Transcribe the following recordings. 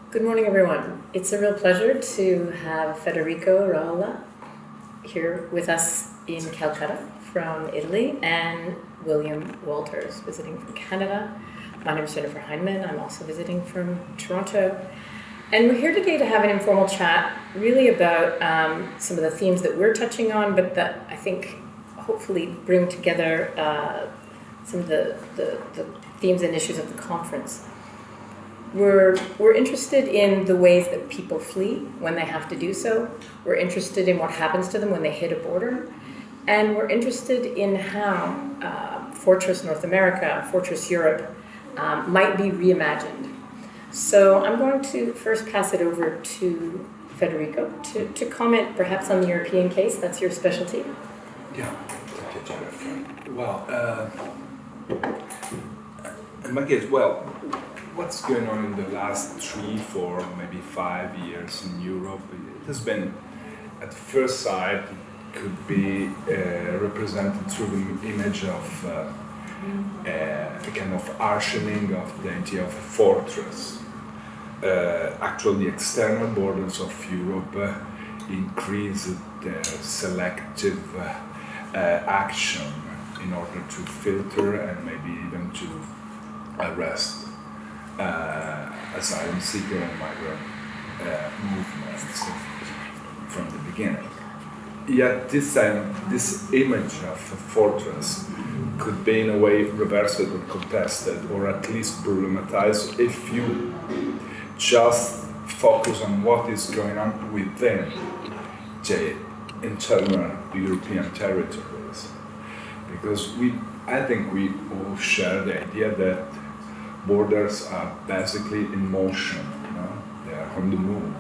Good morning, everyone. It's a real pleasure to have Federico Rahola here with us in Calcutta from Italy, and William Walters visiting from Canada. My name is Jennifer Hyndman. I'm also visiting from Toronto. And we're here today to have an informal chat really about some of the themes that we're touching on, but that I think hopefully bring together some of the themes and issues of the conference. We're interested in the ways that people flee when they have to do so. We're interested in what happens to them when they hit a border. And we're interested in how Fortress North America, Fortress Europe might be reimagined. So I'm going to first pass it over to Federico to comment perhaps on the European case. That's your specialty. Yeah, thank you, Jennifer. Well, in my case, what's going on in the last 3, 4, maybe 5 years in Europe? It has been, at first sight, could be represented through the image of a kind of archening of the idea of a fortress. Actually, the external borders of Europe increase their selective action in order to filter and maybe even to arrest asylum seeker and migrant movements from the beginning. Yet this image of a fortress could be in a way reversed or contested, or at least problematized, if you just focus on what is going on within the internal European territories. Because I think we all share the idea that borders are basically in motion, they are on the move,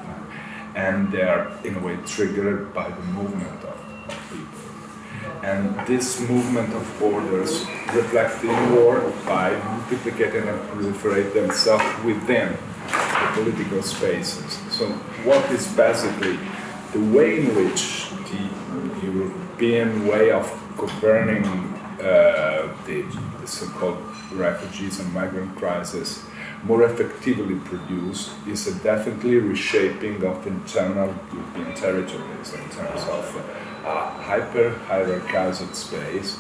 and they are in a way triggered by the movement of people. And this movement of borders reflect inward by multiplicating and proliferate themselves within the political spaces. So what is basically the way in which the European way of governing the so-called refugees and migrant crisis more effectively produced is a definitely reshaping of internal European territories in terms of hyper-hierarchized space.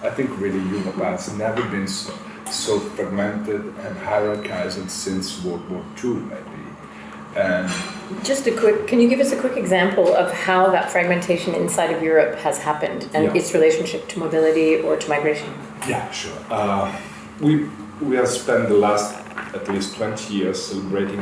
I think really Europe has never been so fragmented and hierarchized since World War II, maybe. And can you give us a quick example of how that fragmentation inside of Europe has happened and its relationship to mobility or to migration? Yeah, sure. We have spent the last at least 20 years celebrating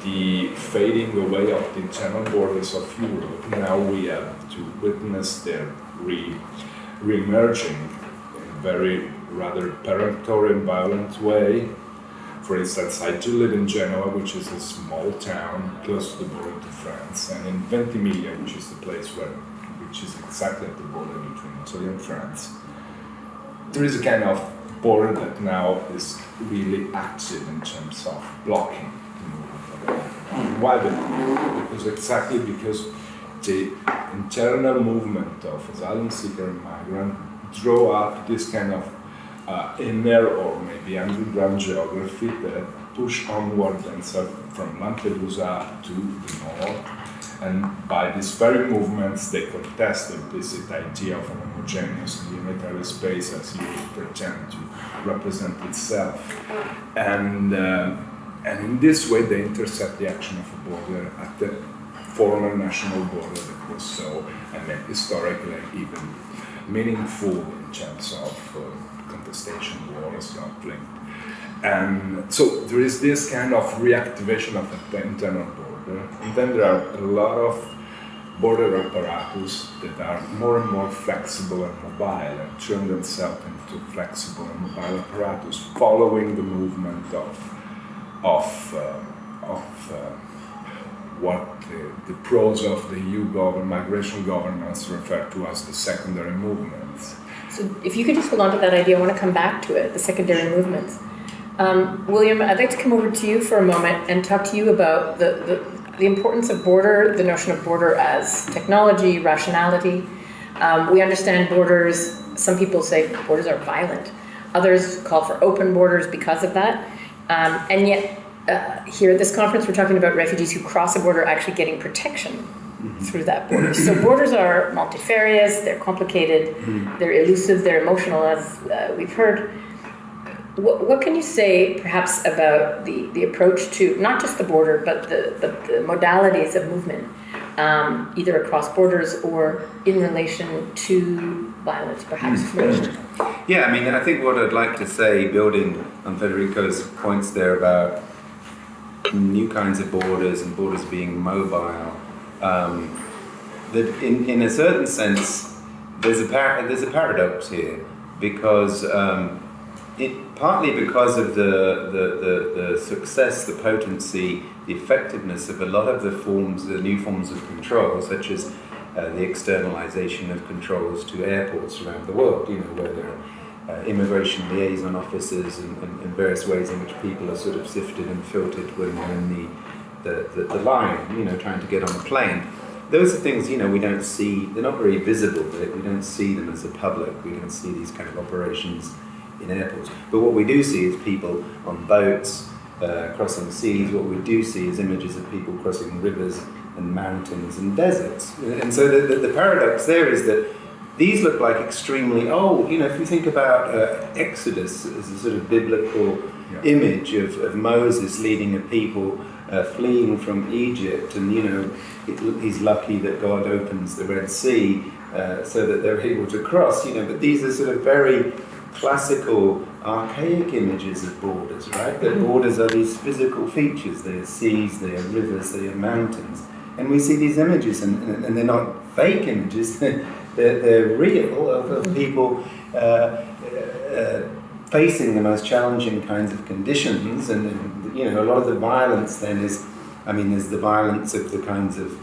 the fading away of the internal borders of Europe. Now we have to witness their re-emerging in a very rather peremptory and violent way. For instance, I do live in Genova, which is a small town close to the border to France, and in Ventimiglia, which is the place which is exactly at the border between Italy and France. There is a kind of border that now is really active in terms of blocking the movement. Why? Because the internal movement of asylum seeker and migrant draw up this kind of inner or maybe underground geography that push onward themselves from Lampedusa to the north. And by these very movements, they contest the implicit idea of an homogeneous unitary space as Europe pretends to represent itself. And in this way, they intercept the action of a border at the former national border that was so, historically even meaningful in terms of contestation, wars, conflict. And so there is this kind of reactivation of the internal border, and then there are a lot of border apparatus that are more and more flexible and mobile and turn themselves into flexible and mobile apparatus following the movement of what the pros of the EU migration governance refer to as the secondary movements. So if you could just hold on to that idea, I want to come back to it, the secondary movements. William, I'd like to come over to you for a moment and talk to you about the importance of border, the notion of border as technology, rationality. We understand borders, some people say borders are violent. Others call for open borders because of that. And yet here at this conference, we're talking about refugees who cross a border actually getting protection through that border. So borders are multifarious, they're complicated, they're elusive, they're emotional, as we've heard. What can you say, perhaps, about the approach to not just the border, but the modalities of movement, either across borders or in relation to violence, perhaps? Yeah, I mean, I think what I'd like to say, building on Federico's points there about new kinds of borders and borders being mobile, that in a certain sense, there's a paradox here, because partly because of the success, the potency, the effectiveness of a lot of the new forms of control, such as the externalization of controls to airports around the world, where there are immigration liaison officers and various ways in which people are sort of sifted and filtered when they're in the line, trying to get on a plane. Those are things, we don't see, they're not very visible, we don't see them as a public, we don't see these kind of operations in airports. But what we do see is people on boats, crossing seas. What we do see is images of people crossing rivers and mountains and deserts. And so the paradox there is that these look like extremely old. If you think about Exodus as a sort of biblical image of Moses leading a people fleeing from Egypt, and he's lucky that God opens the Red Sea so that they're able to cross. But these are sort of very classical, archaic images of borders, right? That borders are these physical features. They are seas, they are rivers, they are mountains. And we see these images, and they're not fake images, they're real, of people facing the most challenging kinds of conditions. And a lot of the violence then is, there's the violence of the kinds of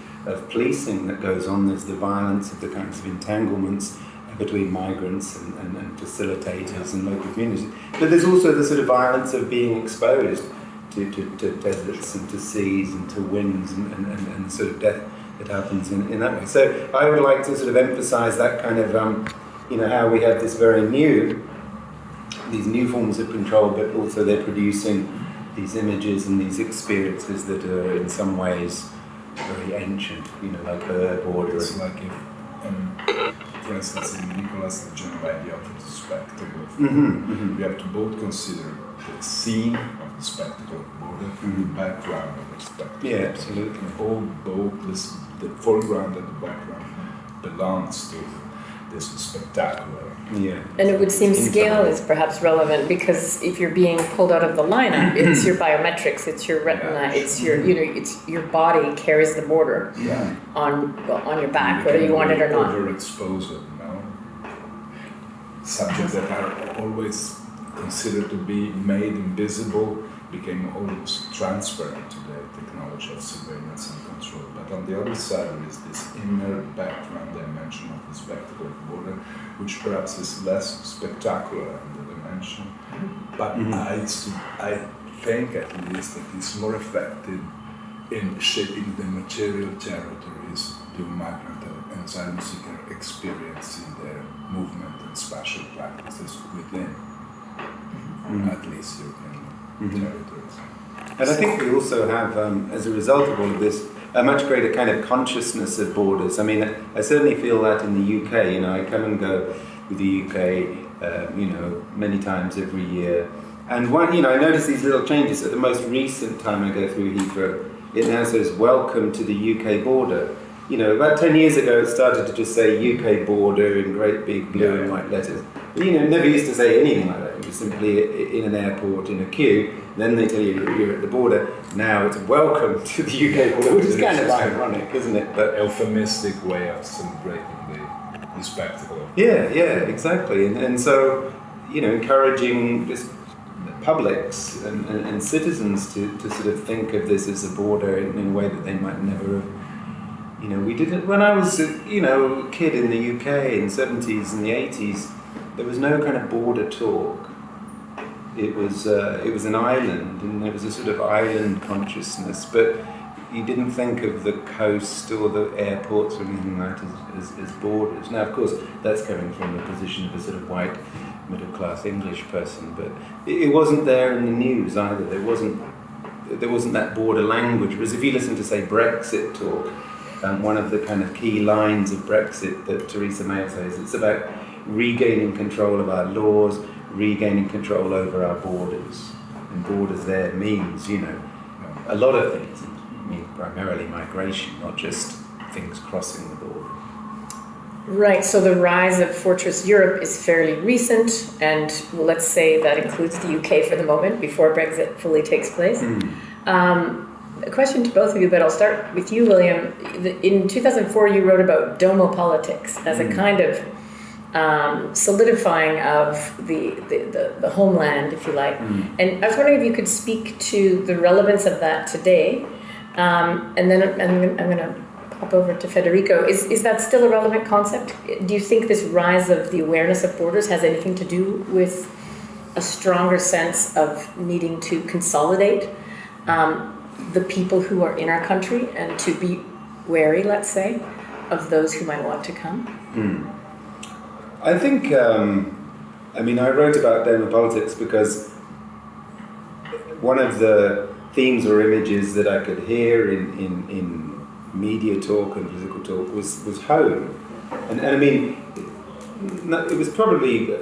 policing that goes on, there's the violence of the kinds of entanglements between migrants and facilitators and local communities. But there's also the sort of violence of being exposed to deserts and to seas and to winds and the sort of death that happens in that way. So I would like to sort of emphasize that kind of, how we have this these new forms of control, but also they're producing these images and these experiences that are in some ways very ancient, like a border. It's like if, for instance, in Nicholas Genova, the opposite spectacle of we have to both consider the scene of the spectacle of border and the background of the spectacle. Yeah, absolutely. Both the foreground and the background belongs to this spectacular. Yeah. And it would seem scale is perhaps relevant, because if you're being pulled out of the lineup, it's your biometrics, it's your retina, it's your it's your body carries the border on your back, whether you want it or not. Overexposed, subjects that are always considered to be made invisible became almost transparent to the technology of surveillance and control. But on the other side is this inner background dimension of the spectacle of the border, which perhaps is less spectacular in the dimension, but I think at least that it's more effective in shaping the material territories the migrant and asylum seeker experience in their movement and spatial practices within, at least European territories. And I think we also have, as a result of all of this, a much greater kind of consciousness of borders. I certainly feel that in the UK. I come and go with the UK, many times every year. And I notice these little changes. At the most recent time I go through Heathrow, it now says, "Welcome to the UK border." About 10 years ago, it started to just say UK border in great big blue and white letters. But, it never used to say anything like that. It was simply in an airport, in a queue. Then they tell you you're at the border. Now it's welcome to the UK border, which is kind of ironic, isn't it? But euphemistic way of celebrating the spectacle. Yeah, exactly. And so, encouraging just publics and citizens to sort of think of this as a border in a way that they might never have. We did it when I was a kid in the UK in the 70s and the 80s. There was no kind of border talk. It was an island, and there was a sort of island consciousness, but you didn't think of the coast or the airports or anything like that as borders. Now, of course, that's coming from the position of a sort of white, middle-class English person, but it wasn't there in the news either. There there wasn't that border language. Whereas if you listen to, say, Brexit talk, one of the kind of key lines of Brexit that Theresa May says, it's about regaining control of our laws, regaining control over our borders. And borders there means, you know, a lot of things. It means primarily migration, not just things crossing the border. Right, so the rise of Fortress Europe is fairly recent, and let's say that includes the UK for the moment, before Brexit fully takes place. A question to both of you, but I'll start with you, William. In 2004, you wrote about domopolitics as a kind of solidifying of the homeland, if you like. And I was wondering if you could speak to the relevance of that today, and then I'm going to pop over to Federico. Is that still a relevant concept? Do you think this rise of the awareness of borders has anything to do with a stronger sense of needing to consolidate the people who are in our country and to be wary, let's say, of those who might want to come? I think, I mean, I wrote about domopolitics because one of the themes or images that I could hear in media talk and political talk was home. And I mean, it was probably,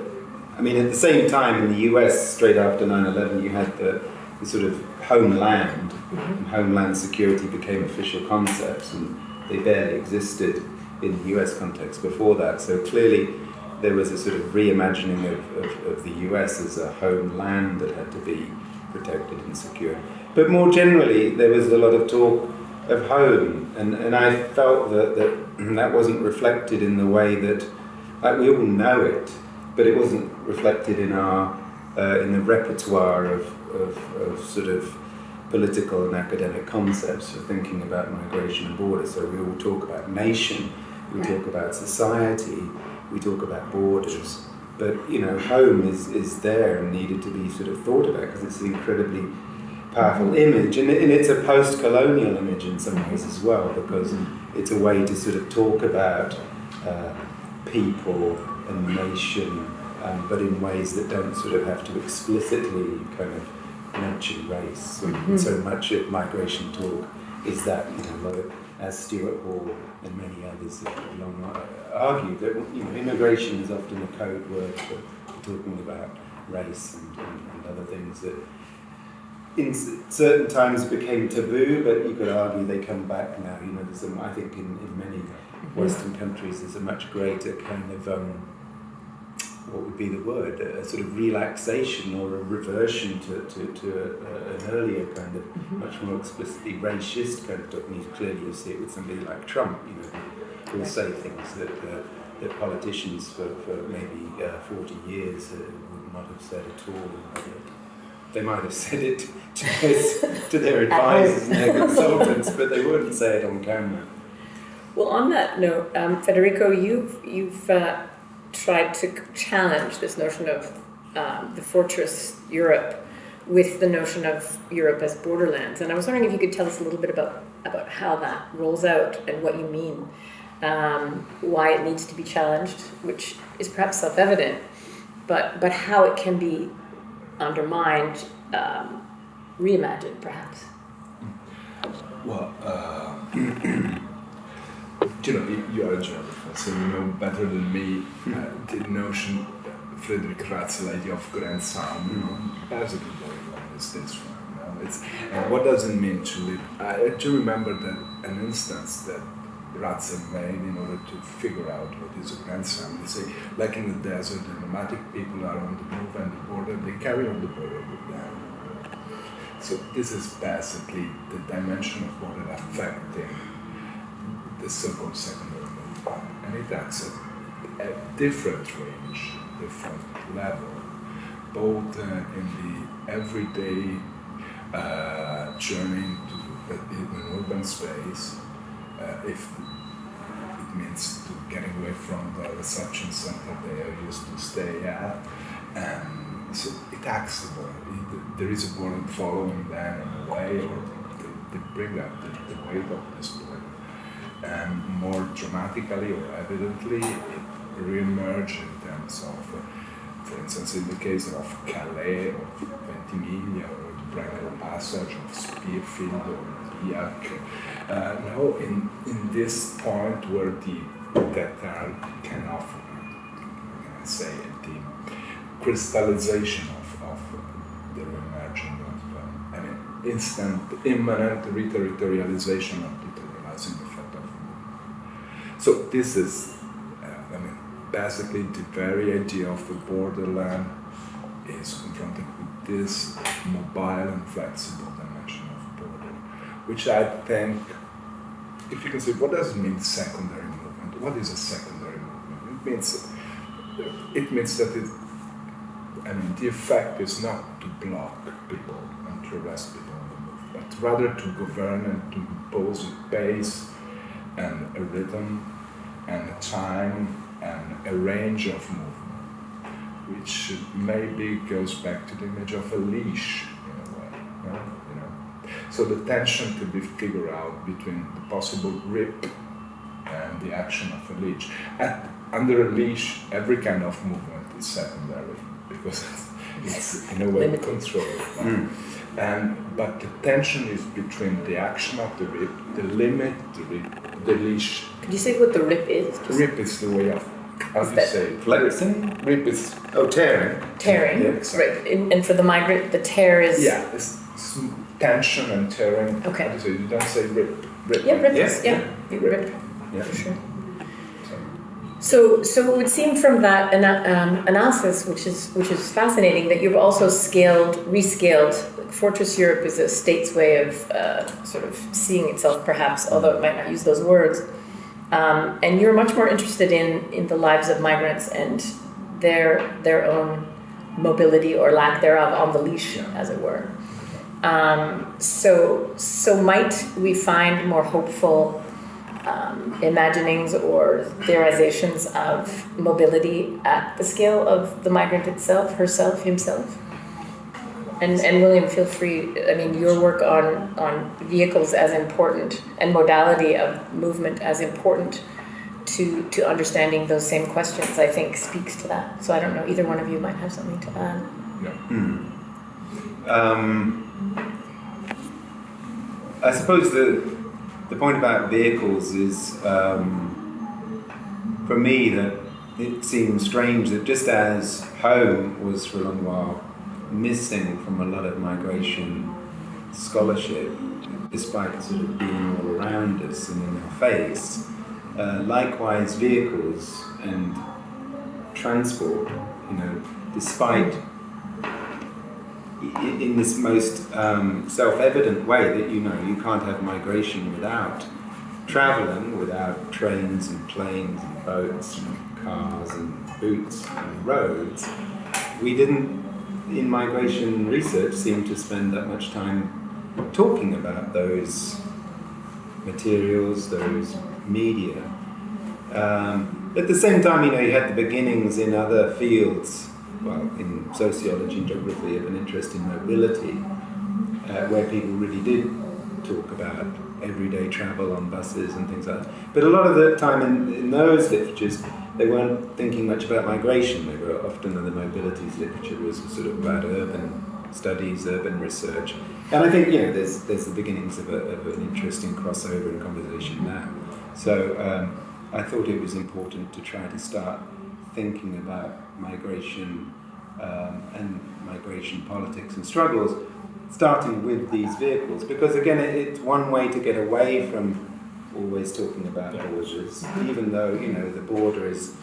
I mean, at the same time in the US, straight after 9/11, you had the sort of homeland, and homeland security became official concepts, and they barely existed in the US context before that. So clearly there was a sort of reimagining of the US as a homeland that had to be protected and secured. But more generally, there was a lot of talk of home, and I felt that wasn't reflected in the way that, like, we all know it, but it wasn't reflected in our in the repertoire of sort of political and academic concepts for thinking about migration and borders. So we all talk about nation, we talk about society, we talk about borders, but you know, home is there and needed to be sort of thought about because it's an incredibly powerful image, and it's a post-colonial image in some ways as well, because it's a way to sort of talk about people and nation, but in ways that don't sort of have to explicitly kind of mention race. And so much of migration talk is that, you know, as Stuart Hall and many others have long argued, that, you know, immigration is often a code word for talking about race and other things that in certain times became taboo, but you could argue they come back now. You know, I think in many Western countries there's a much greater kind of, what would be the word, a sort of relaxation or a reversion to an earlier kind of much more explicitly racist kind of talk. And clearly you see it with somebody like Trump, you know, who will say things that politicians for maybe 40 years would not have said at all. They might have said it to their advisors and their consultants, but they wouldn't say it on camera. Well, on that note, Federico, you've tried to challenge this notion of the Fortress Europe with the notion of Europe as borderlands, and I was wondering if you could tell us a little bit about how that rolls out and what you mean, why it needs to be challenged, which is perhaps self-evident, but how it can be undermined, reimagined, perhaps. Well, you know, you are a geographer, so you know better than me the notion, Frederick Ratz's idea of Grand Sound, you know, basically going on is this one, you know, and what does it mean to live? I do remember that an instance that Ratzel made in order to figure out what is a Grand Sound. They say, like in the desert, the nomadic people are on the move and the border, they carry on the border with them. So this is basically the dimension of border affecting the so-called secondary movement. And it acts at different range, different level, both in the everyday journey in an urban space, if it means to getting away from the reception center they are used to stay at, and so it acts there is a border following them in a way, or they bring up the weight of this border. And more dramatically or evidently, it re-emerged in terms of, for instance, in the case of Calais or Ventimiglia or the rite of passage of Spearfield or Diak. No, in this point where that are kind of, say, the crystallization of the emerging of, instant, immanent reterritorialization of deteriorizing effect of movement. So this is, basically the very idea of the borderland is confronted with this mobile and flexible dimension of border, which I think, if you can say, what does it mean secondary movement? What is a secondary movement? It means that the effect is not to block people and to arrest people on the move, but rather to govern and to impose a pace and a rhythm and a time and a range of movement, which maybe goes back to the image of a leash in a way. So the tension could be figured out between the possible grip and the action of a leash. Under a leash, every kind of movement is secondary because it's in a way controlled. But the tension is between the action of the rip, the limit, the leash. Could you say what the rip is? Rip is the way of, how do you say it? Flexing? Rip is... tearing. Tearing, yeah, exactly. right. And for the migrant, the tear is... Yeah, it's tension and tearing. Okay. How do you say it? You don't say rip. Yeah, rip Yes. is, you rip. Yeah. For sure. So it would seem from that analysis, which is fascinating, that you've also rescaled. Fortress Europe is a state's way of sort of seeing itself, perhaps, although it might not use those words. And you're much more interested in the lives of migrants and their own mobility or lack thereof on the leash, as it were. So might we find more hopeful imaginings or theorizations of mobility at the scale of the migrant itself, herself, himself? And William, feel free, your work on vehicles as important and modality of movement as important to understanding those same questions, I think, speaks to that. So I don't know, either one of you might have something to add. I suppose the point about vehicles is, for me, that it seems strange that just as home was for a long while missing from a lot of migration scholarship, despite sort of being all around us and in our face, likewise vehicles and transport, despite in this most self-evident way that you can't have migration without travelling, without trains and planes and boats and cars and boots and roads. We didn't, in migration research, seem to spend that much time talking about those materials, those media. At the same time, you had the beginnings in other fields, well, in sociology and geography, of an interest in mobility, where people really did talk about everyday travel on buses and things like that. But a lot of the time in those literatures, they weren't thinking much about migration. They were often, the mobilities literature was sort of about urban studies, urban research. And I think, there's the beginnings of an interesting crossover in conversation now. So I thought it was important to try to start thinking about migration and migration politics and struggles, starting with these vehicles, because again, it's one way to get away from always talking about borders, even though the border is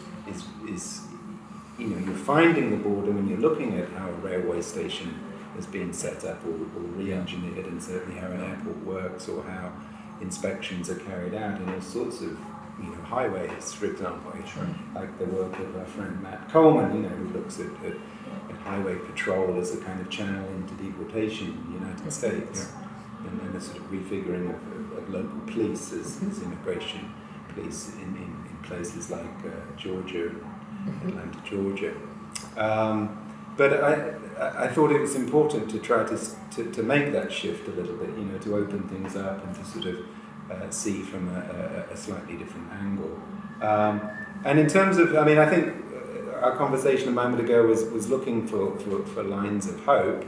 you're finding the border when you're looking at how a railway station has been set up or re-engineered, and certainly how an airport works or how inspections are carried out in all sorts of highways, for example, like the work of our friend Matt Coleman, who looks at highway patrol as a kind of channel into deportation in the United States, and a sort of refiguring of local police as immigration police in places like Georgia, Atlanta, Georgia. But I thought it was important to try to make that shift a little bit, to open things up and to sort of see from a slightly different angle. And in terms of, I think our conversation a moment ago was looking for lines of hope,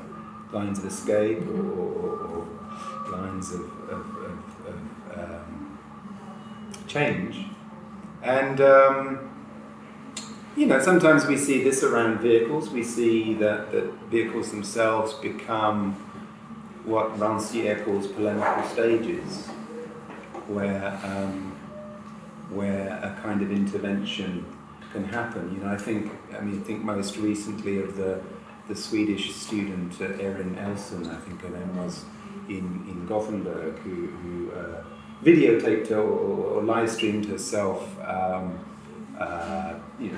lines of escape or lines of change. And sometimes we see this around vehicles. We see that vehicles themselves become what Rancière calls polemical stages, where a kind of intervention can happen. I think most recently of the Swedish student Erin Elson, I think her name was, in Gothenburg, who videotaped or live streamed herself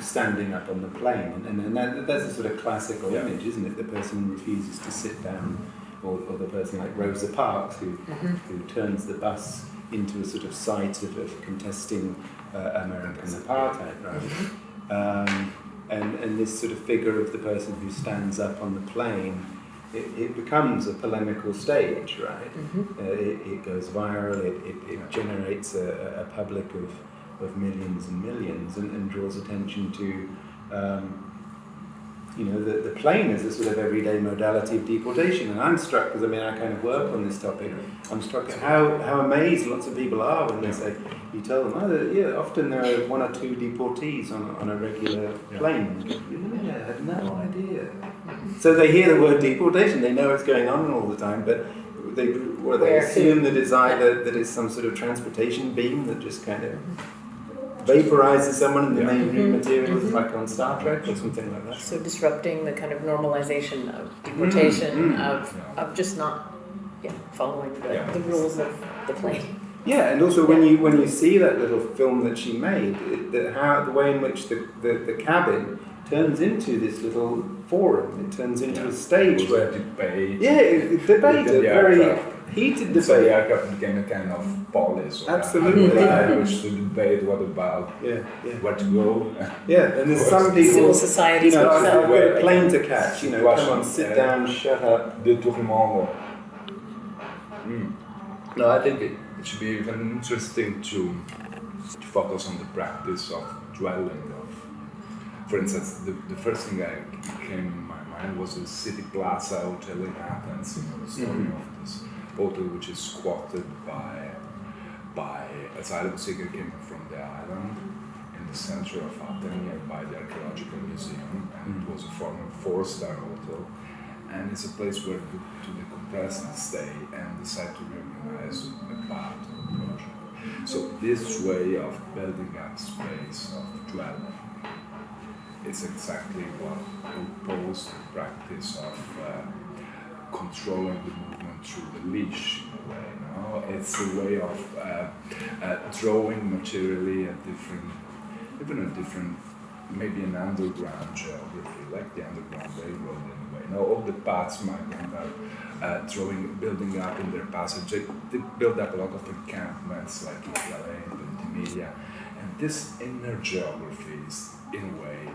standing up on the plane, and that's a sort of classical image, isn't it? The person refuses to sit down, or the person like Rosa Parks who turns the bus into a sort of site of contesting American apartheid, right? And this sort of figure of the person who stands up on the plane, it becomes a polemical stage, right? It goes viral, it generates a public of millions and millions, and draws attention to the plane as a sort of everyday modality of deportation. And I'm struck, because I kind of work on this topic, I'm struck at how amazed lots of people are when they say, you tell them, often there are 1 or 2 deportees on a regular plane. I had no idea. So they hear the word deportation, they know what's going on all the time, but they assume that it's either that it's some sort of transportation beam that just kind of vaporizes someone in the main room materials, like on Star Trek or something like that. So disrupting the kind of normalization of deportation, of just not following the rules of the plane. Yeah, and also when you see that little film that she made, the way in which the cabin turns into this little forum, it turns into a stage where debate. Debate, a very heated debate. So the aircraft became a kind of polis. Absolutely. Which to debate what about where to go. Yeah, and there's some people. Civil societies. I've got a plane to catch. Come on, sit down, shut up. Détournement. No, I think it should be even interesting to focus on the practice of dwelling. For instance, the first thing that came in my mind was the City Plaza Hotel in Athens. The story of this hotel, which is squatted by asylum seekers came from the island in the center of Athens, nearby the Archaeological Museum, and it was a former 4-star hotel. And it's a place where to decompress and stay and decide to reorganize a part of the project. So this way of building up space, of dwelling, is exactly what opposed the practice of controlling the movement through the leash, in a way. No? It's a way of drawing materially a different, maybe an underground geography, like the Underground Railroad in a way. Now, all the paths migrants are building up in their passage. They build up a lot of encampments, like in LA and Ventimiglia, and this inner geography is, in a way,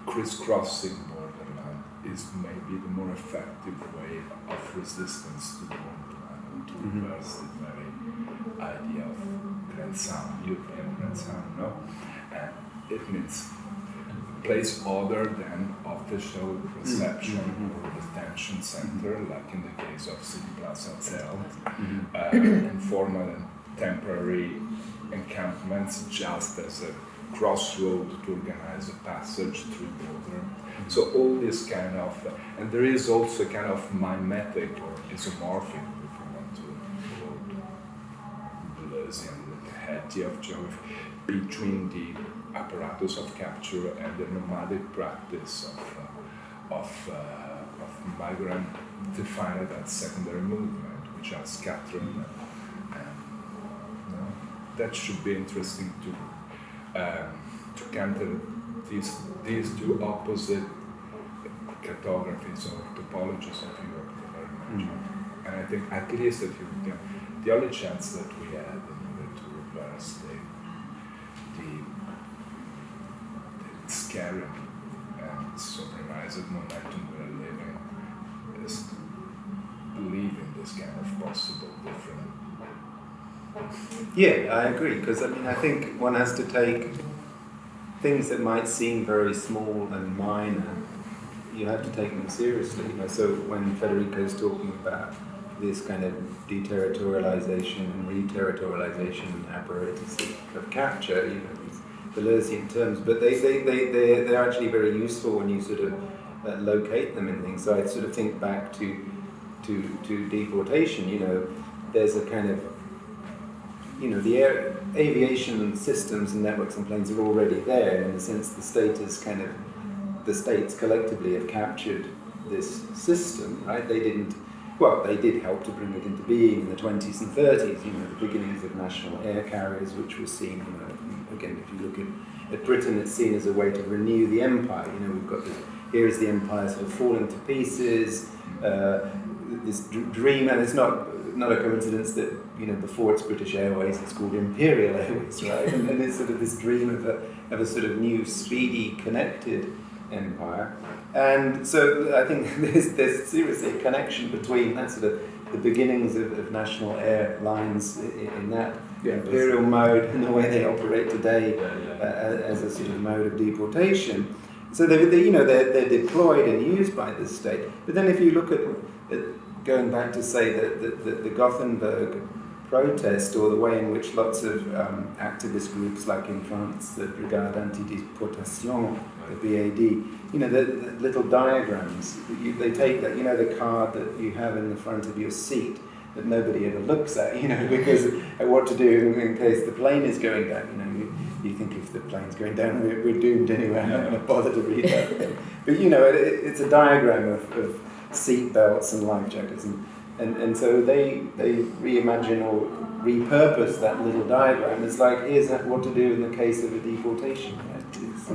crisscrossing borderland is maybe the more effective way of resistance to the borderland, to reverse the very idea of Grand Sound, European Grand Sound, no? And it means a place other than official reception or detention center, like in the case of City Plaza Hotel, informal and temporary encampments just as a crossroad to organize a passage through the border. So all this kind of, and there is also kind of mimetic or isomorphic, if you want to quote Deleuzian, the idea of geography, between the apparatus of capture and the nomadic practice of migrant defined as secondary movement, which are scattering. And that should be interesting to counter these two opposite cartographies or topologies of Europe that are emerging. And I think at least that the only chance that we had in order to reverse the scary and supremized momentum we're living is to believe in this kind of possible different. Yeah, I agree, because I think one has to take things that might seem very small and minor you have to take them seriously. So when Federico's talking about this kind of deterritorialization and re-territorialization apparatus of capture, these Deleuzian terms, but they're actually very useful when you sort of locate them in things. So I sort of think back to deportation. There's a kind of the aviation systems and networks and planes are already there. In a sense, the states collectively have captured this system, right? They did help to bring it into being in the 20s and 30s, the beginnings of national air carriers, which was seen, again, if you look at Britain, it's seen as a way to renew the empire. We've got here is the empire sort of falling to pieces, this dream, and it's not a coincidence that, before it's British Airways, it's called Imperial Airways, right? And it's sort of this dream of a sort of new, speedy, connected empire. And so I think there's seriously a connection between that sort of the beginnings of national airlines in that imperial mode and the way they operate today as a sort of mode of deportation. So they're deployed and used by the state. But then if you look at going back to say the Gothenburg protest, or the way in which lots of activist groups like in France, the Brigade Anti-Deportation, the BAD, the little diagrams, they take that, the card that you have in the front of your seat that nobody ever looks at, because what to do in case the plane is going down, you think if the plane's going down, we're doomed anyway, I'm not going to bother to read that thing. But it's a diagram of seat belts and life jackets, and so they reimagine or repurpose that little diagram. It's like, here's what to do in the case of a deportation. Right? It's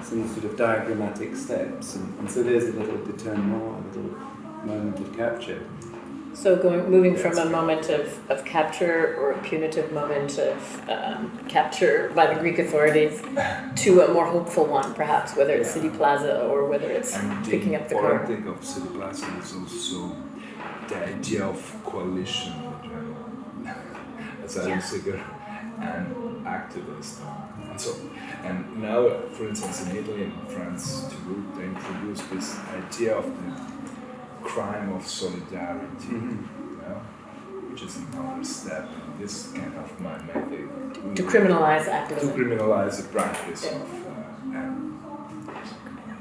some sort of diagrammatic steps, and so there's a little détournement, a little moment of capture. So moving from a moment of capture, or a punitive moment of capture by the Greek authorities, to a more hopeful one, perhaps, whether it's City Plaza or whether it's picking up the car. What I think of City Plaza is also the idea of coalition between asylum seeker and activists. And now, for instance, in Italy and France, too, they introduced this idea of the crime of solidarity, which is another step in this kind of mimetic. To criminalize activism. To criminalize the practice of.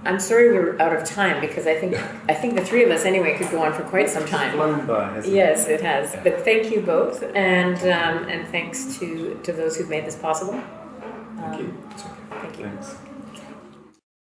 I'm sorry we're out of time, because I think the three of us anyway could go on for quite some time. It's flown by, hasn't it? Yes, it has. Yeah. But thank you both, and thanks to those who've made this possible. Thank you. Thank you. Thanks.